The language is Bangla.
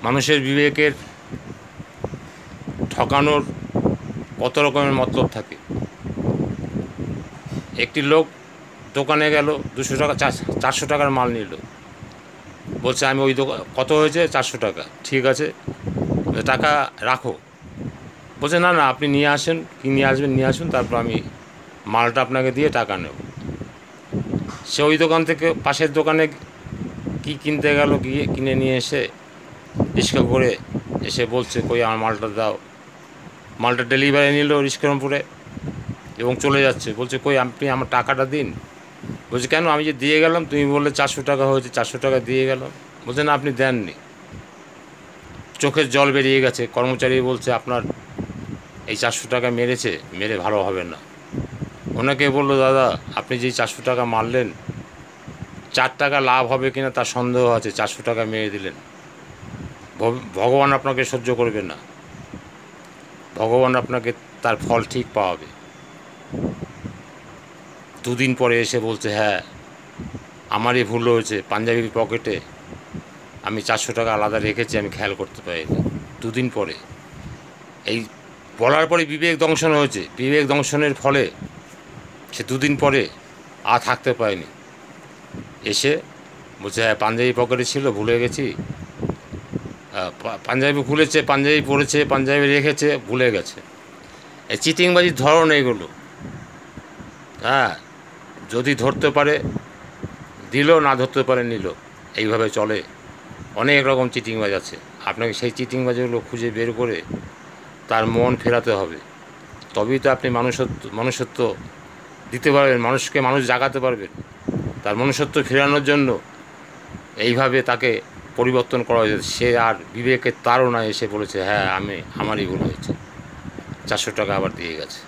মানুষের বিবেকের ঠকানোর কত রকমের মতলব থাকে। একটি লোক দোকানে গেল, 200 টাকা 400 টাকার মাল নিল, বলছে আমি ওই দোকান কত হয়েছে 400 টাকা, ঠিক আছে টাকা রাখো। বলছে না না আপনি নিয়ে আসেন, কি নিয়ে আসবেন নিয়ে আসুন, তারপর আমি মালটা আপনাকে দিয়ে টাকা নেব। সে ওই দোকান থেকে পাশের দোকানে কি কিনতে গেল, গিয়ে কিনে নিয়ে এসে রিক্সা করে এসে বলছে কই আমার মালটা দাও। মালটা ডেলিভারি নিল রিস্করমপুরে এবং চলে যাচ্ছে। বলছে কই আপনি আমার টাকাটা দিন। বলছে কেন, আমি যে দিয়ে গেলাম, তুমি বললে 400 টাকা হয়েছে, 400 টাকা দিয়ে গেলাম। বলছে না আপনি দেননি। চোখের জল বেরিয়ে গেছে। কর্মচারী বলছে আপনার এই 400 টাকা মেরেছে, মেরে ভালো হবে না। ওনাকে বললো দাদা আপনি যেই 400 টাকা মারলেন, 4 টাকা লাভ হবে কিনা তার সন্দেহ আছে, 400 টাকা মেরে দিলেন। ভগবান আপনাকে সহ্য করবে না, ভগবান আপনাকে তার ফল ঠিক পাওয়াবে। 2 দিন পরে এসে বলছে হ্যাঁ আমারই ভুল হয়েছে, পাঞ্জাবির পকেটে আমি 400 টাকা আলাদা রেখেছি, আমি খেয়াল করতে পারিনি। 2 দিন পরে এই বলার পরে বিবেক দংশন হয়েছে। বিবেক দংশনের ফলে সে 2 দিন পরে আর থাকতে পারেনি। এসে বলছে হ্যাঁ পাঞ্জাবি পকেটে ছিল, ভুলে গেছি। পাঞ্জাবি খুলেছে, পাঞ্জাবি পরেছে, পাঞ্জাবি রেখেছে, ভুলে গেছে। এই চিটিংবাজির ধরন এইগুলো। হ্যাঁ, যদি ধরতে পারে দিল, না ধরতে পারে নিল, এইভাবে চলে। অনেক রকম চিটিংবাজ আছে। আপনাকে সেই চিটিংবাজগুলো খুঁজে বের করে তার মন ফেরাতে হবে, তবেই তো আপনি মনুষ্যত্ব দিতে পারবেন, মানুষকে মানুষ জাগাতে পারবেন। তার মনুষ্যত্ব ফেরানোর জন্য এইভাবে তাকে পরিবর্তন করা হয়েছে। সে আর বিবেকের তাড়নায় এসে বলেছে হ্যাঁ আমারই ভুল হয়েছে, 400 টাকা আবার দিয়ে গেছে।